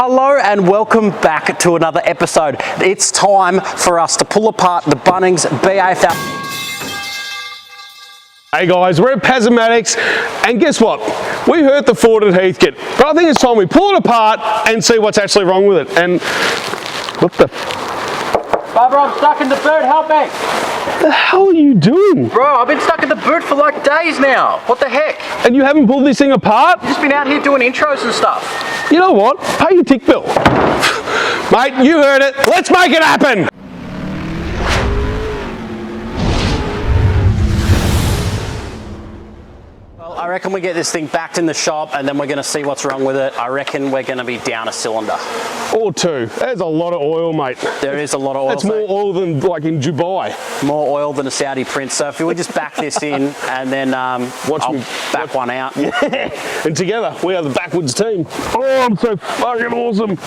Hello and welcome back to another episode. It's time for us to pull apart the Bunnings BA Falcon. Hey guys, we're at Pasmatics, and guess what? We hurt the Ford at Heathcote, but I think it's time we pull it apart and see what's actually wrong with it. And what the? Bubba, I'm stuck in the boot, help me! What the hell are you doing? Bro, I've been stuck in the boot for like days now. What the heck? And you haven't pulled this thing apart? I've just been out here doing intros and stuff. You know what? Pay your tick bill. Mate, you heard it. Let's make it happen! I reckon we get this thing backed in the shop and then we're going to see what's wrong with it. I reckon we're going to be down a cylinder. Or two. There's a lot of oil, mate. There is a lot of oil. That's more oil than like in Dubai. More oil than a Saudi prince. So if we just back this in and then I'll back one out. Yeah. And together we are the backwards team. Oh, I'm so fucking awesome.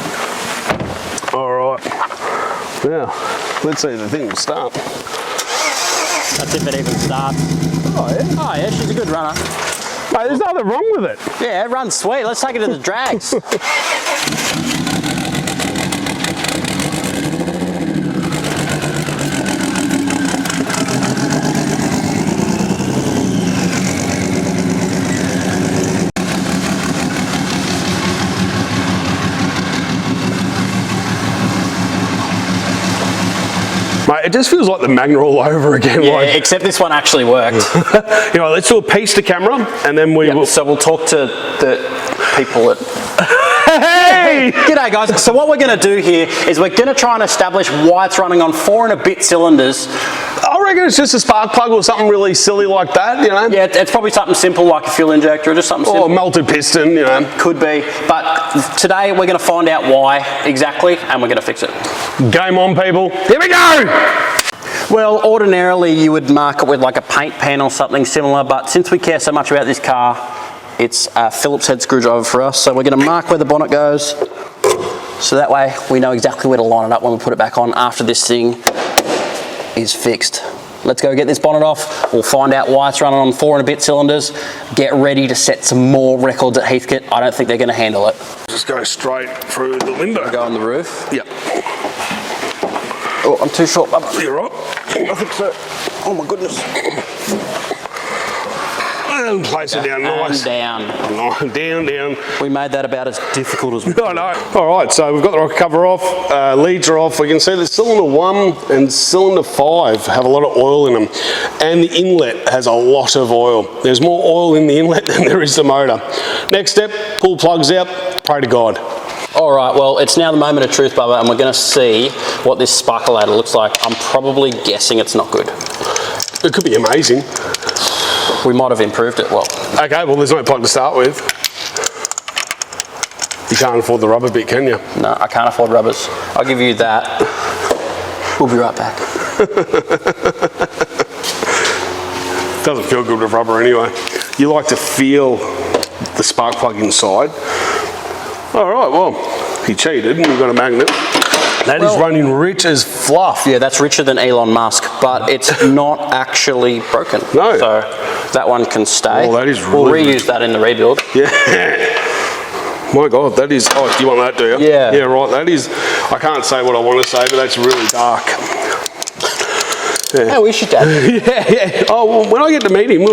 All right. Now, let's see if the thing will start. That's if it even starts. Oh yeah? Oh yeah, she's a good runner. Mate, there's nothing wrong with it. Yeah, it runs sweet. Let's take it to the drags. Mate, it just feels like the Magna all over again. Yeah, like, except this one actually worked. you know, let's do a piece to camera and then we will... So we'll talk to the people at... Hey! G'day guys. So what we're going to do here is we're going to try and establish why it's running on 4 and a bit cylinders. I reckon it's just a spark plug or something really silly like that, you know? Yeah, it's probably something simple like a fuel injector or just something simple. Or a melted piston, you know? Could be. But today we're going to find out why exactly and we're going to fix it. Game on, people. Here we go! Well, ordinarily you would mark it with like a paint pen or something similar, but since we care so much about this car, it's a Phillips head screwdriver for us. So we're going to mark where the bonnet goes, so that way we know exactly where to line it up when we put it back on after this thing is fixed. Let's go get this bonnet off. We'll find out why it's running on 4 and a bit cylinders. Get ready to set some more records at Heathcote. I don't think they're going to handle it. Just go straight through the window. Go on the roof. Yep. Oh, I'm too short, Bubba. You're right. I think so. Oh my goodness. And place it down nice. Down. Down, down. We made that about as difficult as we I know. All right, so we've got the rocker cover off, leads are off. We can see that cylinder 1 and cylinder 5 have a lot of oil in them, and the inlet has a lot of oil. There's more oil in the inlet than there is the motor. Next step, pull plugs out, pray to God. All right, well, it's now the moment of truth, Bubba, and we're going to see what this sparkulator looks like. I'm probably guessing it's not good. It could be amazing. We might have improved it, well. Okay, well, there's no plug to start with. You can't afford the rubber bit, can you? No, I can't afford rubbers. I'll give you that. We'll be right back. Doesn't feel good with rubber anyway. You like to feel the spark plug inside. All right, well, he cheated and we've got a magnet. That is running rich as fluff. Yeah, that's richer than Elon Musk, but it's not actually broken. No. So that one can stay. Oh, that is really We'll reuse that in the rebuild. Yeah. My God, that is... Oh, do you want that, do you? Yeah. Yeah, right, that is... I can't say what I want to say, but that's really dark. Yeah, we should, Dad. Yeah. Oh, well, when I get to meet him,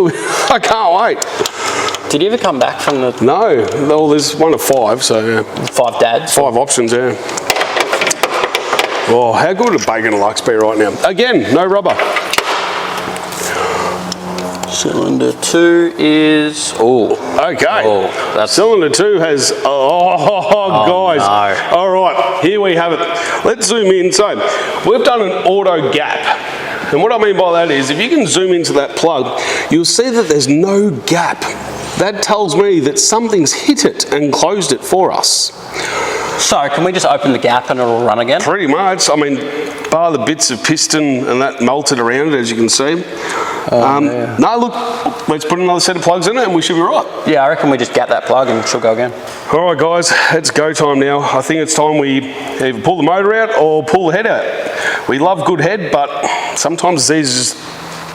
I can't wait. Did you ever come back from the... No. Well, there's 1 of 5, so yeah. 5 dads? 5 options, yeah. Oh, how good would a Bacon Deluxe be right now? Again, no rubber. Cylinder 2 is... Oh. Okay. Oh, that's... Cylinder 2 has... Oh, guys. No. All right, here we have it. Let's zoom in. So, we've done an auto gap. And what I mean by that is, if you can zoom into that plug, you'll see that there's no gap. That tells me that something's hit it and closed it for us. So, can we just open the gap and it'll run again? Pretty much. I mean, bar the bits of piston and that melted around it, as you can see. Yeah. No, look, let's put another set of plugs in it and we should be right. Yeah, I reckon we just gap that plug and she'll go again. All right, guys, it's go time now. I think it's time we either pull the motor out or pull the head out. We love good head, but sometimes it's easy to just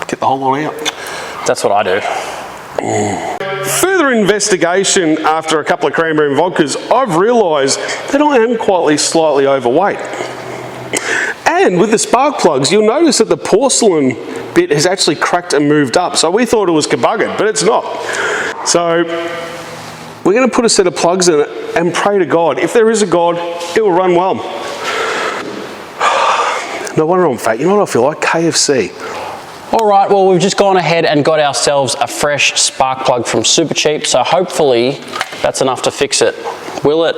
get the whole lot out. That's what I do. further investigation after a couple of cranberry and vodkas, I've realised that I am quite slightly overweight. And with the spark plugs, you'll notice that the porcelain bit has actually cracked and moved up. So we thought it was kabuggered, but it's not. So we're going to put a set of plugs in it and pray to God. If there is a God, it will run well. No wonder I'm fat. You know what I feel like? KFC. All right, well, we've just gone ahead and got ourselves a fresh spark plug from Supercheap, so hopefully that's enough to fix it. Will it?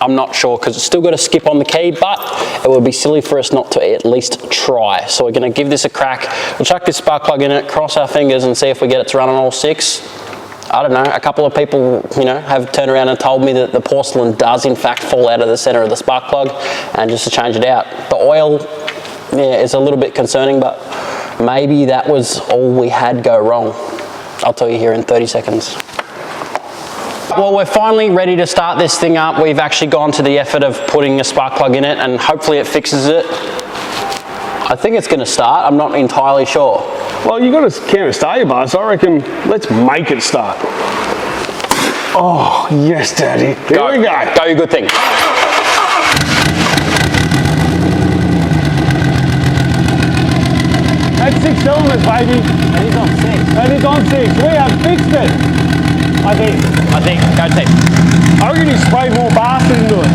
I'm not sure, because it's still got a skip on the key, but it would be silly for us not to at least try. So we're going to give this a crack. We'll chuck this spark plug in it, cross our fingers and see if we get it to run on all 6. I don't know, a couple of people, you know, have turned around and told me that the porcelain does in fact fall out of the center of the spark plug, and just to change it out. The oil, yeah, is a little bit concerning, but maybe that was all we had go wrong. I'll tell you here in 30 seconds. Well, we're finally ready to start this thing up. We've actually gone to the effort of putting a spark plug in it, and hopefully it fixes it. I think it's going to start. I'm not entirely sure. Well, you've got to count a start your bar, so I reckon let's make it start. Oh, yes, Daddy. Here we go. Go your good thing. That's 6 cylinders, baby. It is on 6. That is on 6. We have fixed it. I think. Go team. I reckon you sprayed more bastard into it.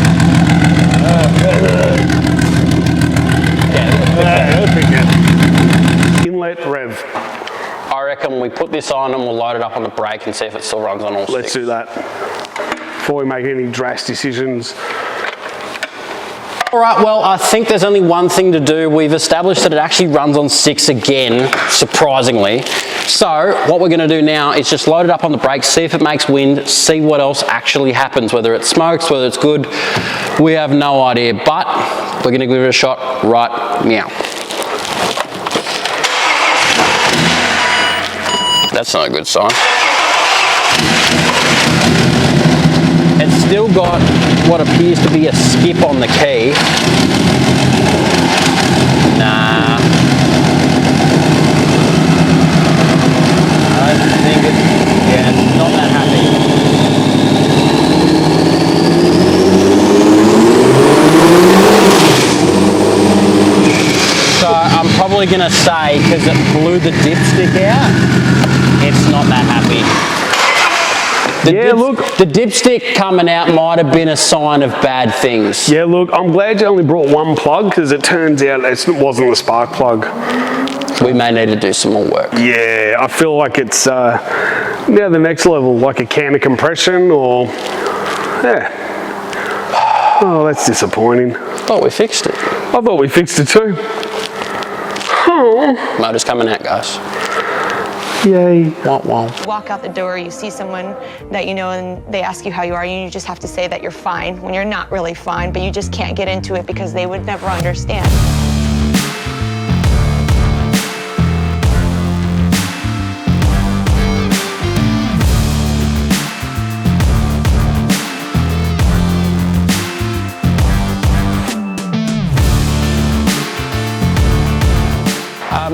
Inlet rev. I reckon we put this on and we'll load it up on the brake and see if it still runs on all 6. Let's do that before we make any drash decisions. All right, well, I think there's only one thing to do. We've established that it actually runs on 6 again, surprisingly. So what we're going to do now is just load it up on the brakes, see if it makes wind, see what else actually happens, whether it smokes, whether it's good. We have no idea, but we're going to give it a shot right now. That's not a good sign. It's still got what appears to be a skip on the key. Nah. I don't think it's, yeah, it's not that happy. So I'm probably going to say, because it blew the dipstick out, it's not that happy. The dipstick coming out might have been a sign of bad things. Yeah, look, I'm glad you only brought one plug, because it turns out it wasn't a spark plug. We may need to do some more work. Yeah, I feel like it's now the next level, like a can of compression or, yeah. Oh, that's disappointing. Thought we fixed it. I thought we fixed it too. Oh. Motor's coming out, guys. Yay. Wah, wah. Walk out the door, you see someone that you know and they ask you how you are, and you just have to say that you're fine when you're not really fine, but you just can't get into it because they would never understand.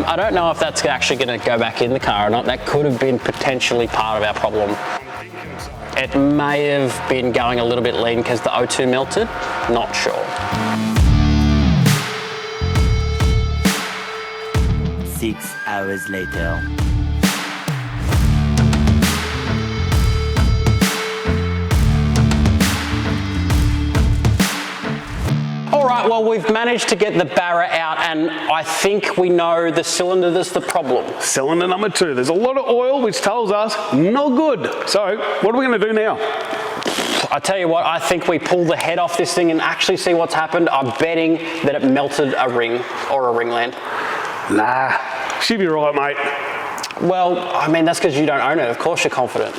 I don't know if that's actually going to go back in the car or not. That could have been potentially part of our problem. It may have been going a little bit lean because the O2 melted. Not sure. 6 hours later. All right, well, we've managed to get the barra out, and I think we know the cylinder that's the problem. Cylinder number 2. There's a lot of oil, which tells us not good. So what are we going to do now? I tell you what, I think we pull the head off this thing and actually see what's happened. I'm betting that it melted a ring or a ringland. Nah, she'll be right, mate. Well, I mean, that's because you don't own it. Of course you're confident.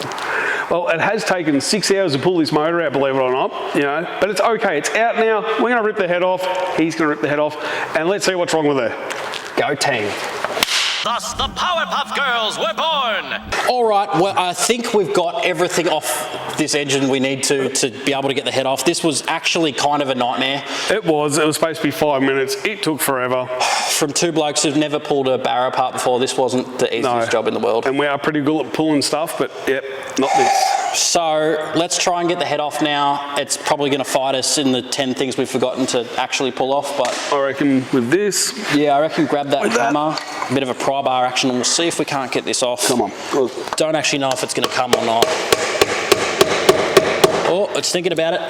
Well, it has taken 6 hours to pull this motor out, believe it or not, you know, but it's okay. It's out now. We're going to rip the head off. He's going to rip the head off, and let's see what's wrong with her. Go team. Thus, the Powerpuff Girls were born. All right, well, I think we've got everything off this engine we need to be able to get the head off. This was actually kind of a nightmare. It was supposed to be 5 minutes. It took forever. From two blokes who've never pulled a barrow apart before, this wasn't the easiest job in the world. And we are pretty good at pulling stuff, but yep, not this. So let's try and get the head off now. It's probably going to fight us in the 10 things we've forgotten to actually pull off, but I reckon with this. Yeah, I reckon grab that hammer, a bit of a pry bar action, and we'll see if we can't get this off. Come on. Don't actually know if it's going to come or not. Oh, it's thinking about it.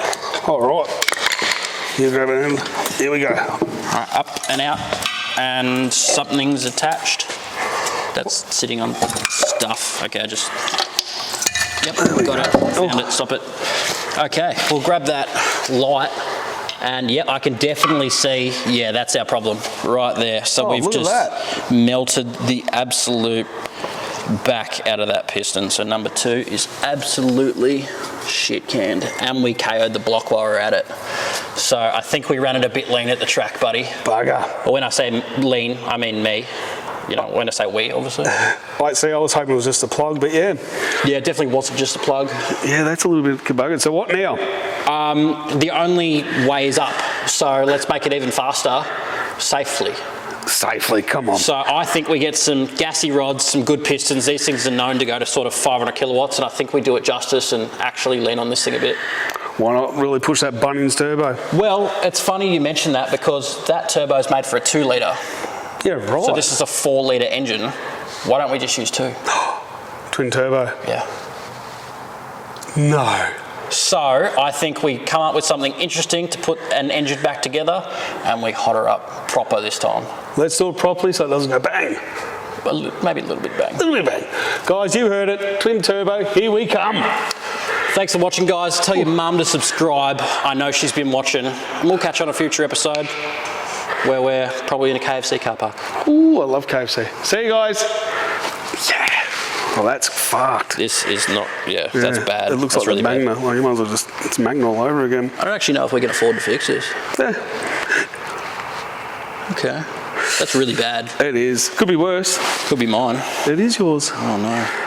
All right. You grab it in. Here we go. All right, up and out, and something's attached. That's sitting on stuff. Okay, just... Yep, got it. Found it. Stop it. Okay, we'll grab that light, and yeah, I can definitely see. Yeah, that's our problem right there. So we've just melted the absolute back out of that piston. So number 2 is absolutely shit canned, and we KO'd the block while we were at it. So I think we ran it a bit lean at the track, buddy. Bugger. Well, when I say lean, I mean me. You know, when I say we, obviously. Right, see, I was hoping it was just a plug, but yeah. Yeah, it definitely wasn't just a plug. Yeah, that's a little bit kabuggered. So what now? The only way is up. So let's make it even faster, safely. Safely, come on. So I think we get some gassy rods, some good pistons. These things are known to go to sort of 500 kilowatts, and I think we do it justice and actually lean on this thing a bit. Why not really push that Bunnings Turbo? Well, it's funny you mention that because that turbo is made for a 2 litre. Yeah, right. So this is a 4 litre engine. Why don't we just use 2? Twin turbo. Yeah. No. So I think we come up with something interesting to put an engine back together, and we hot her up proper this time. Let's do it properly so it doesn't go bang. Maybe a little bit bang. A little bit bang. Guys, you heard it. Twin turbo, here we come. Thanks for watching, guys. Tell your mum to subscribe. I know she's been watching. And we'll catch you on a future episode where we're probably in a KFC car park. Ooh, I love KFC. See you guys. Yeah. Well, that's fucked. This is not, that's bad. It looks that's like really Magna. bad. Well, you might as well just, it's Magna all over again. I don't actually know if we can afford to fix this. Yeah. Okay. That's really bad. It is. Could be worse. Could be mine. It is yours. Oh no.